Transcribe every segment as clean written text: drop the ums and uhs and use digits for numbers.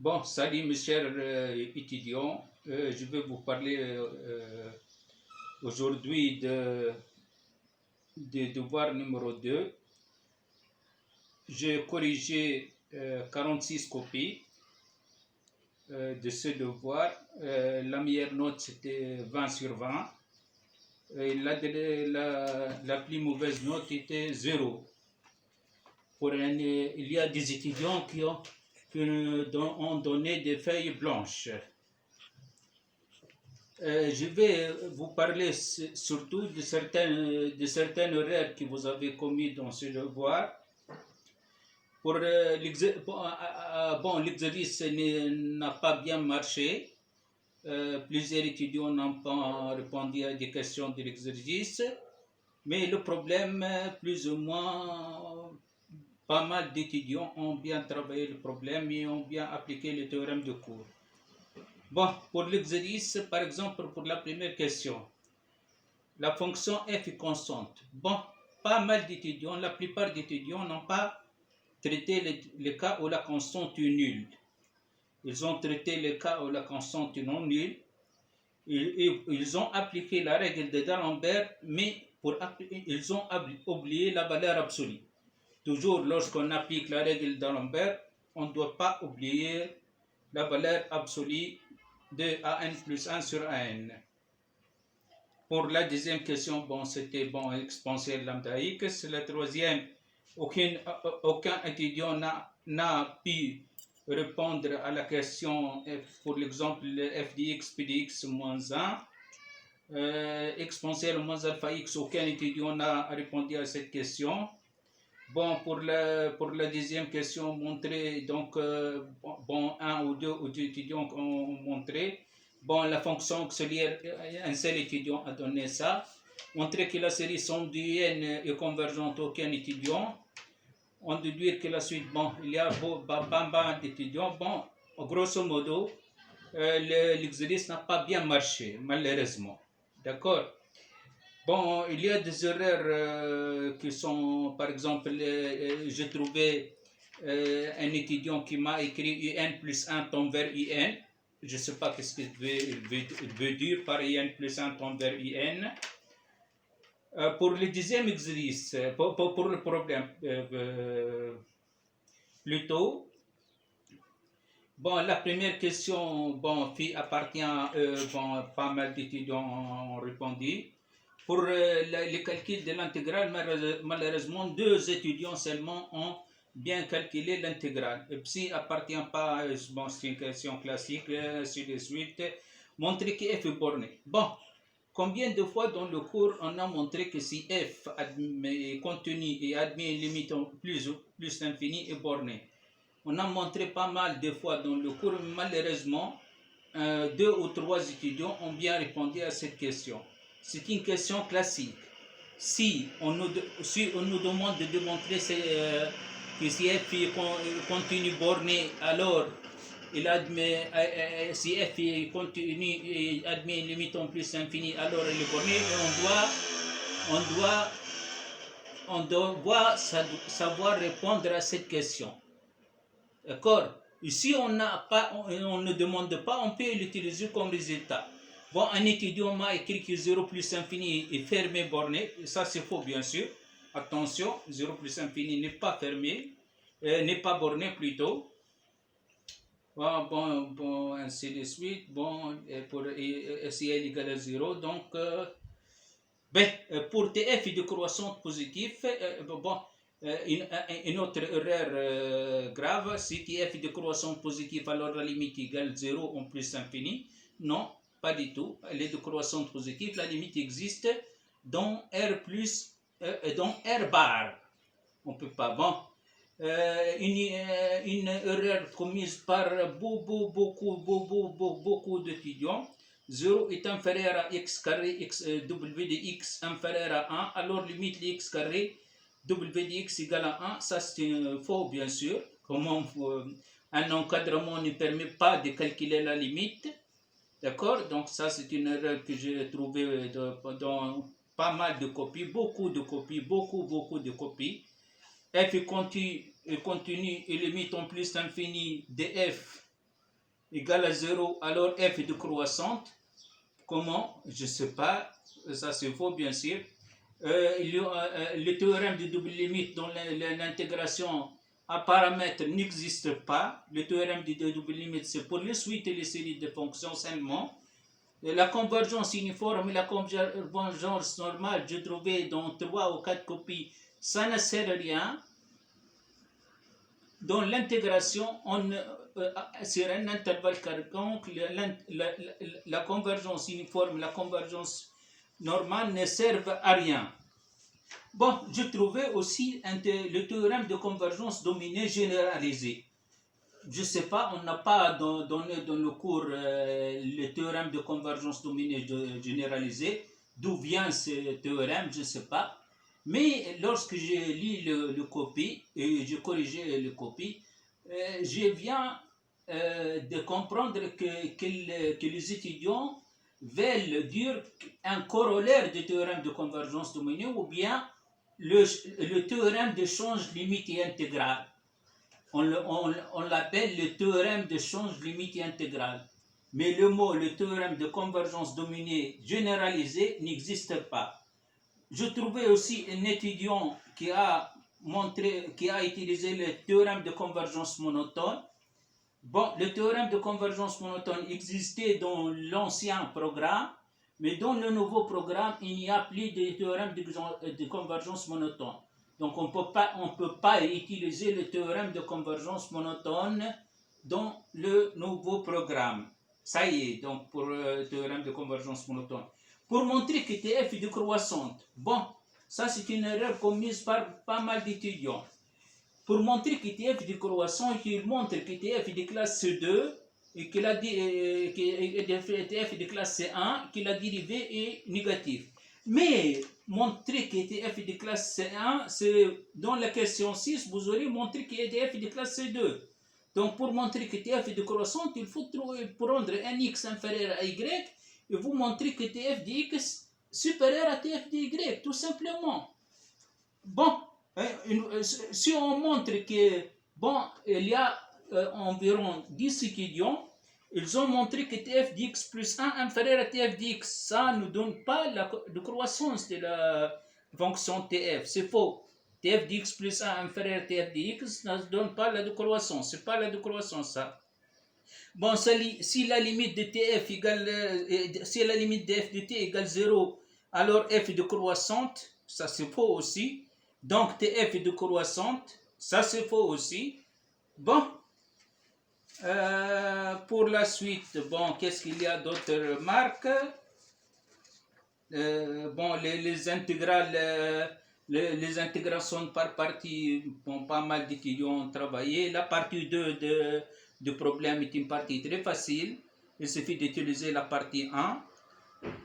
Bon, salut mes chers étudiants. Je vais vous parler aujourd'hui de devoir numéro 2. J'ai corrigé 46 copies de ce devoir. La meilleure note c'était 20 sur 20. Et la plus mauvaise note était 0. Il y a des étudiants qui ont donné des feuilles blanches. Je vais vous parler surtout de certaines erreurs que vous avez commises dans ce devoir. Pour l'exercice n'a pas bien marché. Plusieurs étudiants n'ont pas répondu à des questions de l'exercice. Mais le problème, plus ou moins, pas mal d'étudiants ont bien travaillé le problème et ont bien appliqué le théorème de Cour. Bon, pour l'exercice, par exemple, pour la première question, la fonction f est constante. Bon, pas mal d'étudiants, la plupart des étudiants n'ont pas traité le cas où la constante est nulle. Ils ont traité le cas où la constante est non nulle. Ils ont appliqué la règle de D'Alembert, mais ils ont oublié la valeur absolue. Toujours, lorsqu'on applique la règle d'Alembert, on ne doit pas oublier la valeur absolue de an plus 1 sur an. Pour la deuxième question, bon, c'était bon, exponentielle lambda x. La troisième, aucun étudiant n'a pu répondre à la question pour l'exemple f de x, p de x moins 1. Exponentielle moins alpha x, aucun étudiant n'a répondu à cette question. Bon, pour la deuxième question, montrer, donc, un ou deux étudiants ont montré. Bon, la fonction auxiliaire, un seul étudiant a donné ça. Montrer que la série somme d'un est convergente, aucun étudiant. On déduire que la suite, bon, il y a pas mal d'étudiants. Bon, grosso modo, l'exercice n'a pas bien marché, malheureusement. D'accord? Bon, il y a des erreurs qui sont, par exemple, j'ai trouvé un étudiant qui m'a écrit UN plus 1 tend vers UN. Je ne sais pas ce qu'il veut dire par UN plus 1 tend vers UN. Pour le deuxième exercice, pour le problème, plutôt, bon, la première question, bon, appartient, bon, pas mal d'étudiants ont répondu. Pour le calcul de l'intégrale, malheureusement, 2 étudiants seulement ont bien calculé l'intégrale. Et puis, appartient pas, bon, c'est une question classique, ainsi de suite. Montrer que f est borné. Bon, combien de fois dans le cours on a montré que si f contenu et admet une limite plus infinie est borné? On a montré pas mal de fois dans le cours, malheureusement, 2 ou 3 étudiants ont bien répondu à cette question. C'est une question classique. Si on nous demande de démontrer que si f est continu borné, alors il admet, si f est continu et admet une limite en plus infinie, alors il est borné, et on doit savoir répondre à cette question. D'accord? Ici, on ne demande pas, on peut l'utiliser comme résultat. Bon, un étudiant m'a écrit que 0 plus infini est fermé, borné. Ça, c'est faux, bien sûr. Attention, 0 plus infini n'est pas fermé, n'est pas borné plutôt. Bon, ainsi de suite. Bon, pour si L égale à 0, donc, pour TF de croissance positive, bon, une autre erreur grave, si TF de croissance positive, alors la limite égale 0 en plus infini. Non, pas du tout. Elle est de croissance positive, la limite existe dans R plus, dans R bar. On ne peut pas. Bon, une erreur commise par beaucoup d'étudiants. 0 est inférieur à x carré, w de x inférieur à 1, alors limite de x carré, w de x égale à 1, ça c'est faux bien sûr. Comment un encadrement ne permet pas de calculer la limite. D'accord? Donc ça c'est une erreur que j'ai trouvée dans pas mal de copies, beaucoup de copies. F est continu et limite en plus infini de f égale à 0, alors f est décroissante. Comment? Je ne sais pas, ça c'est faux bien sûr. Le théorème de double limite dans l'intégration à paramètres n'existe pas. Le théorème de double limite, c'est pour les suites et les séries de fonctions seulement. La convergence uniforme et la convergence normale, j'ai trouvé dans 3 ou 4 copies, ça ne sert à rien. Dans l'intégration, sur un intervalle quelconque, la convergence uniforme et la convergence normale ne servent à rien. Bon, je trouvais aussi le théorème de convergence dominée généralisée. Je ne sais pas, on n'a pas donné dans le cours le théorème de convergence dominée généralisée. D'où vient ce théorème, je ne sais pas. Mais lorsque j'ai lu le copie et j'ai corrigé le copie, je viens de comprendre que les étudiants veulent dire un corollaire du théorème de convergence dominée ou bien le théorème de change limite et intégrale. On l'appelle le théorème de change limite et intégrale. Mais le théorème de convergence dominée généralisée n'existe pas. Je trouvais aussi un étudiant qui a utilisé le théorème de convergence monotone. Bon, le théorème de convergence monotone existait dans l'ancien programme, mais dans le nouveau programme, il n'y a plus de théorème de convergence monotone. Donc, on ne peut pas utiliser le théorème de convergence monotone dans le nouveau programme. Ça y est, donc pour le théorème de convergence monotone. Pour montrer que TF est décroissante. Bon, ça c'est une erreur commise par pas mal d'étudiants. Pour montrer que TF est décroissant, il montre que TF est de classe C2 et que TF est de classe C1, que la dérivée est négative. Mais montrer que TF est de classe C1, c'est dans la question 6, vous aurez montré que TF est de classe C2. Donc pour montrer que TF est décroissante, il faut prendre un x inférieur à y et vous montrer que TF de x supérieur à TF de y, tout simplement. Bon, si on montre que, bon, il y a environ 10 étudiants, ils ont montré que TF dx plus 1 inférieur à TF dx, ça ne donne pas la décroissance de la fonction TF, c'est faux. TF dx plus 1 inférieur à TF dx ne donne pas la décroissance, c'est pas la décroissance ça. Bon, si la limite de TF égale, si la limite de f de t égale 0, alors f est décroissante, ça c'est faux aussi. Donc TF est décroissante, ça c'est faux aussi. Bon, pour la suite, bon, qu'est-ce qu'il y a d'autres remarques? Bon, les intégrales, les intégrations par partie, bon, pas mal d'étudiants ont travaillé. La partie 2 du problème est une partie très facile. Il suffit d'utiliser la partie 1.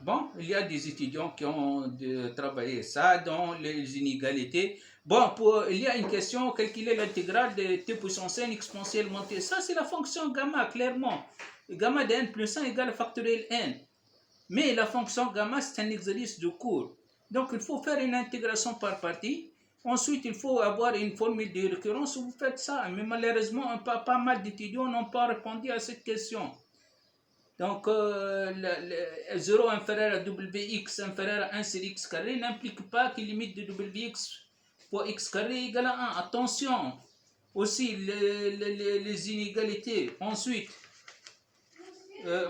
Bon, il y a des étudiants qui ont travaillé ça dans les inégalités. Bon, il y a une question, calculer l'intégrale de t puissance n exponentielle montée. Ça, c'est la fonction gamma, clairement. Gamma de n plus 1 égale factoriel n. Mais la fonction gamma, c'est un exercice de cours. Donc, il faut faire une intégration par partie. Ensuite, il faut avoir une formule de récurrence. Vous faites ça. Mais malheureusement, pas mal d'étudiants n'ont pas répondu à cette question. Donc, 0 inférieur à wx inférieur à 1 sur x carré n'implique pas que limite de wx fois x carré égale à 1. Attention. Aussi, les inégalités. Ensuite,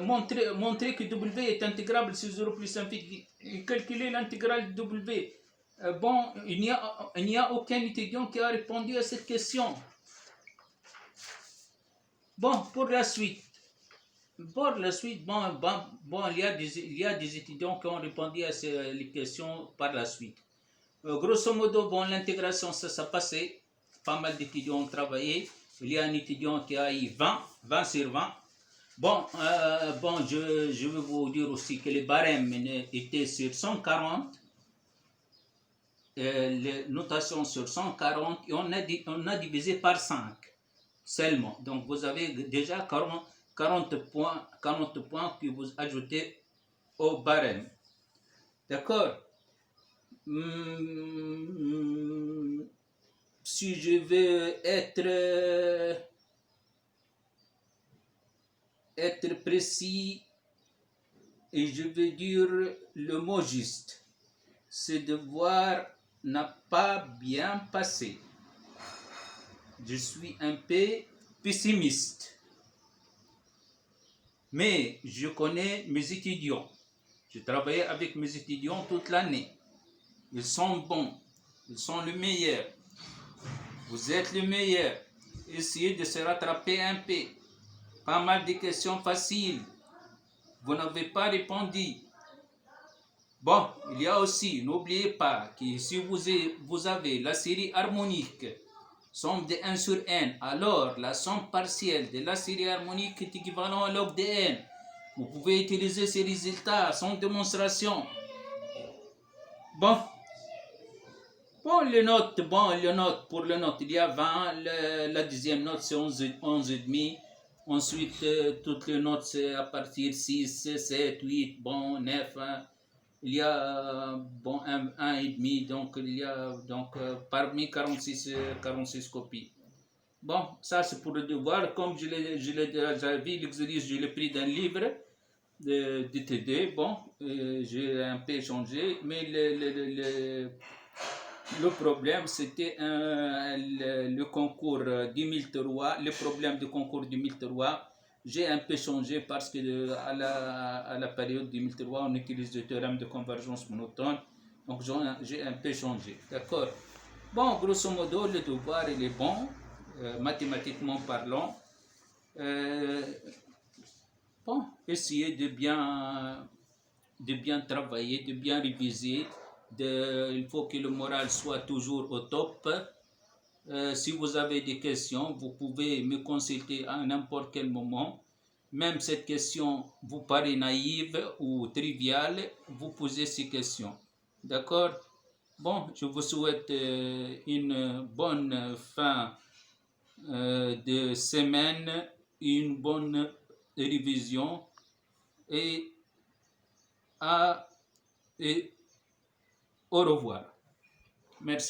montrer que W est intégrable sur 0 plus infini. Calculer l'intégrale de W. Bon, il n'y a aucun étudiant qui a répondu à cette question. Bon, pour la suite. Bon, il y a des étudiants qui ont répondu à ces questions par la suite. Grosso modo, bon, l'intégration, ça passait. Pas mal d'étudiants ont travaillé. Il y a un étudiant qui a eu 20 sur 20. Bon, je vais vous dire aussi que les barèmes étaient sur 140, les notations sur 140, et on a divisé par 5 seulement. Donc vous avez déjà 40 points que vous ajoutez au barème. D'accord? Si je veux être... être précis et je veux dire le mot juste. Ce devoir n'a pas bien passé. Je suis un peu pessimiste. Mais je connais mes étudiants. J'ai travaillé avec mes étudiants toute l'année. Ils sont bons. Ils sont les meilleurs. Vous êtes les meilleurs. Essayez de se rattraper un peu. Pas mal de questions faciles. Vous n'avez pas répondu. Bon, il y a aussi, n'oubliez pas que si vous avez la série harmonique, somme de 1 sur n, alors la somme partielle de la série harmonique est équivalente à log de n. Vous pouvez utiliser ces résultats sans démonstration. Bon, les notes, pour les notes, il y a 20, la deuxième note c'est 11,5. Ensuite, toutes les notes c'est à partir de 6, 7, 8, 9, 1. Il y a un et demi, donc il y a parmi 46 copies. Bon, ça c'est pour le devoir. Comme je l'ai déjà vu, l'exercice, je l'ai pris d'un livre de TD. Bon, j'ai un peu changé, mais le problème c'était le concours 2003, le problème du concours 2003. J'ai un peu changé parce que à la période 2003, on utilise le théorème de convergence monotone. Donc j'ai un peu changé. D'accord. Bon, grosso modo, le devoir il est bon, mathématiquement parlant. Bon, essayez de bien travailler, de bien réviser. Il faut que le moral soit toujours au top. Si vous avez des questions, vous pouvez me consulter à n'importe quel moment. Même cette question vous paraît naïve ou triviale, vous posez ces questions. D'accord? Bon, je vous souhaite une bonne fin de semaine, une bonne révision et au revoir. Merci.